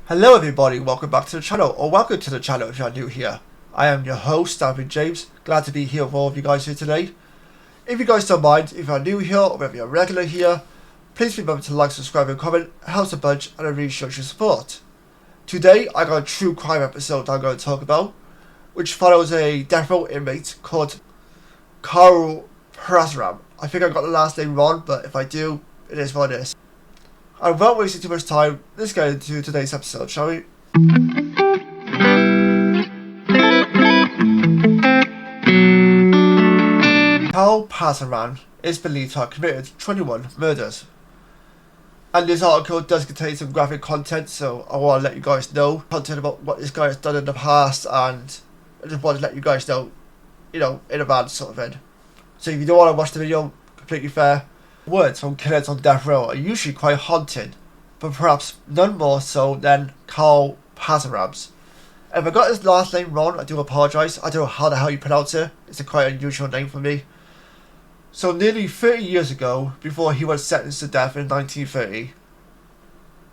Hello everybody, welcome back to the channel, or welcome to the channel if you are new here. I am your host, David James, glad to be here with all of you guys here today. If you guys don't mind, if you are new here or if you're regular here, please remember to like, subscribe and comment, it helps a bunch and I really shows your support. Today I got a true crime episode that I'm going to talk about, which follows a death row inmate called Carl Parasaram. I think I got the last name wrong, but if I do, it is what it is. And without wasting too much time, let's get into today's episode, shall we? Carl Parasaram is believed to have committed 21 murders. And this article does contain some graphic content, so I want to let you guys know content about what this guy has done in the past, and I just want to let you guys know, in advance sort of thing. So if you don't want to watch the video, completely fair. Words from killers on death row are usually quite haunting, but perhaps none more so than Carl Parasaram's. If I got his last name wrong, I do apologise. I don't know how the hell you pronounce it. It's a quite unusual name for me. So nearly 30 years ago, before he was sentenced to death in 1930,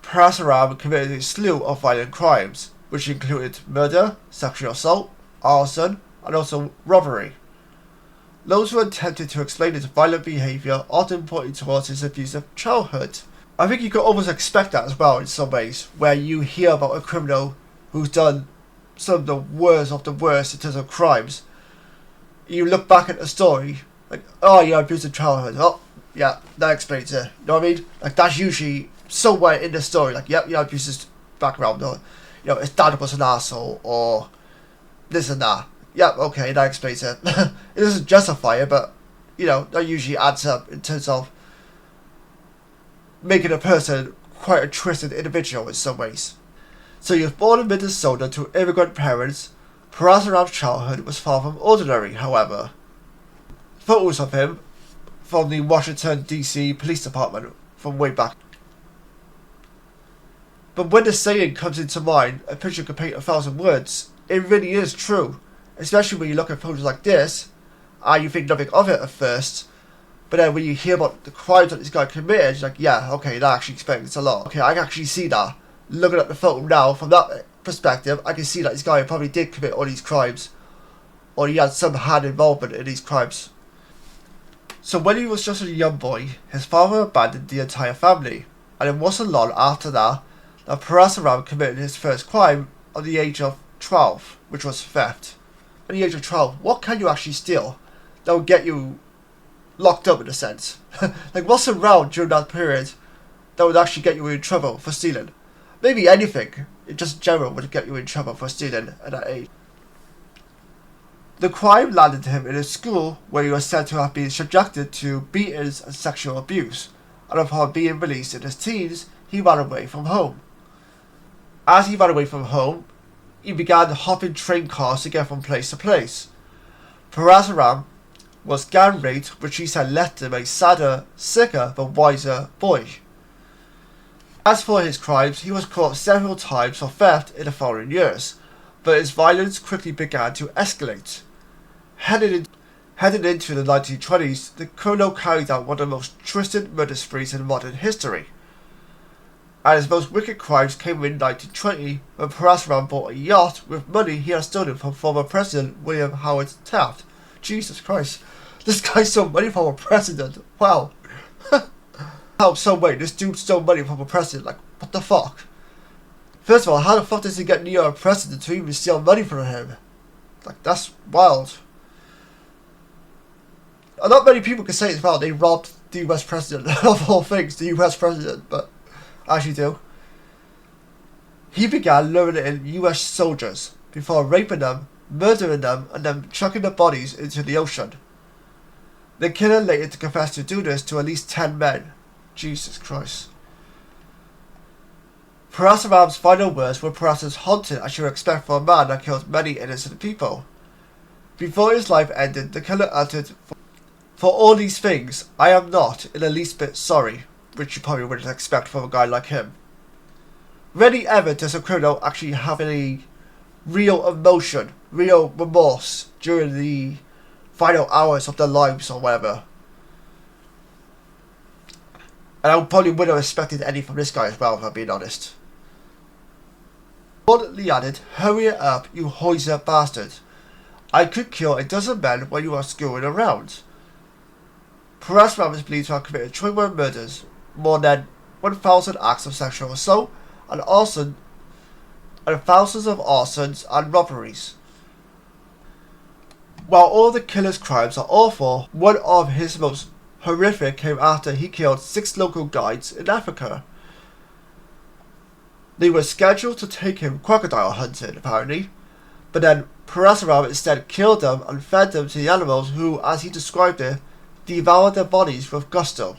Parasaram committed a slew of violent crimes, which included murder, sexual assault, arson, and also robbery. Those who attempted to explain his violent behaviour often pointed towards his abusive childhood. I think you could almost expect that as well in some ways, where you hear about a criminal who's done some of the worst in terms of crimes. You look back at the story, like, oh yeah, abusive childhood, oh yeah, that explains it, you know what I mean? Like, that's usually somewhere in the story, like, yep, abusive background, or, his dad was an asshole, or this and that. Yeah, okay, that explains it. It doesn't justify it, but, that usually adds up in terms of making a person quite a twisted individual in some ways. So he was born in Minnesota to immigrant parents. Parasaram's childhood was far from ordinary, however. Photos of him from the Washington, D.C. Police Department from way back. But when the saying comes into mind, a picture can paint 1,000 words. It really is true. Especially when you look at photos like this, and you think nothing of it at first, but then when you hear about the crimes that this guy committed, you're like, yeah, okay, that actually explains a lot. Okay, I can actually see that. Looking at the photo now, from that perspective, I can see that this guy probably did commit all these crimes, or he had some hand involvement in these crimes. So when he was just a young boy, his father abandoned the entire family, and it wasn't long after that Parasaram committed his first crime at the age of 12, which was theft. At the age of 12, what can you actually steal that would get you locked up in a sense? Like, what's around during that period that would actually get you in trouble for stealing? Maybe anything, just in general, would get you in trouble for stealing at that age. The crime landed him in a school where he was said to have been subjected to beatings and sexual abuse, and upon being released in his teens, he ran away from home. As he ran away from home, he began hopping train cars to get from place to place. Parasaram was gang raped, which he said left him a sadder, sicker, but wiser boy. As for his crimes, he was caught several times for theft in the following years, but his violence quickly began to escalate. Headed into the 1920s, the criminal carried out one of the most twisted murder sprees in modern history. And his most wicked crimes came in 1920 when Parasaram bought a yacht with money he had stolen from former President William Howard Taft. Jesus Christ. This guy stole money from a president. Wow. How, so wait, this dude stole money from a president? Like, what the fuck? First of all, how the fuck does he get near a president to even steal money from him? Like, that's wild. And not many people can say as well they robbed the US president. Of all things, the US president, but as you do. He began luring in US soldiers before raping them, murdering them, and then chucking their bodies into the ocean. The killer later confessed to do this to at least 10 men. Jesus Christ. Parasaram's final words were perhaps as haunting as you would expect for a man that killed many innocent people. Before his life ended, the killer uttered, "For all these things, I am not in the least bit sorry," which you probably wouldn't expect from a guy like him. Rarely ever does a criminal actually have any real emotion, real remorse during the final hours of their lives or whatever. And I probably wouldn't have expected any from this guy as well, if I'm being honest. abundantly added, "Hurry it up, you hoiser bastard. I could kill a dozen men when you are screwing around." Perez-Ram is believed to have committed 21 murders, more than 1,000 acts of sexual assault, and arson, and thousands of arsons and robberies. While all the killer's crimes are awful, one of his most horrific came after he killed 6 local guides in Africa. They were scheduled to take him crocodile hunting, apparently, but then Perez-Ram instead killed them and fed them to the animals who, as he described it, devoured their bodies with gusto.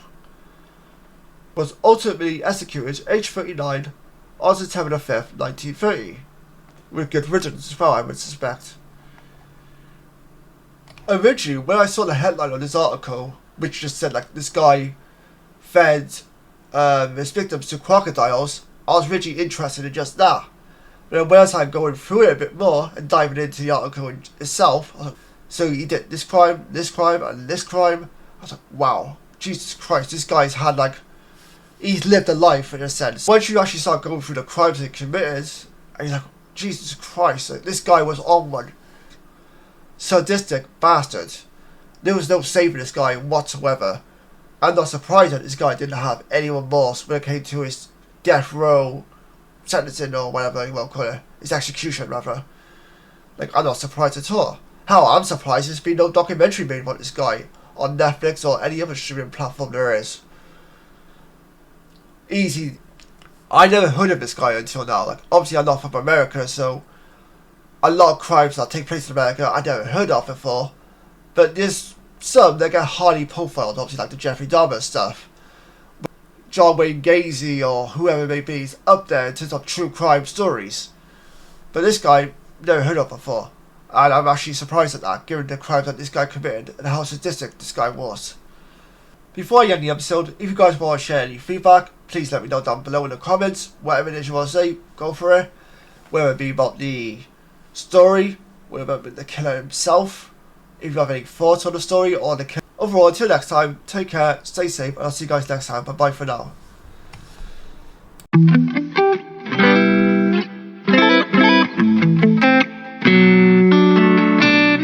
Was ultimately executed aged 39 on September 5th, 1930. With good riddance as well, I would suspect. Originally, when I saw the headline on this article, which just said like this guy fed his victims to crocodiles, I was really interested in just that. But when I started going through it a bit more and diving into the article itself, I was like, so he did this crime, and this crime. I was like, wow, Jesus Christ, this guy's had like, he's lived a life in a sense. Once you actually start going through the crimes he committed, and you're like, Jesus Christ, like, this guy was on one. Sadistic bastard. There was no saving this guy whatsoever. I'm not surprised that this guy didn't have any remorse when it came to his death row sentencing or whatever you want to call it. His execution, rather. Like, I'm not surprised at all. How I'm surprised there's been no documentary made about this guy on Netflix or any other streaming platform there is. Easy. I never heard of this guy until now. Like, obviously I'm not from America, so a lot of crimes that take place in America I never heard of before. But there's some that get highly profiled, obviously like the Jeffrey Dahmer stuff. John Wayne Gacy or whoever it may be is up there in terms of true crime stories. But this guy, never heard of before. And I'm actually surprised at that, given the crimes that this guy committed and how sadistic this guy was. Before I end the episode, if you guys want to share any feedback, please let me know down below in the comments. Whatever it is you want to say, go for it. Whether it be about the story, whether it be the killer himself, if you have any thoughts on the story or the killer. Overall, until next time, take care, stay safe, and I'll see you guys next time. Bye bye for now.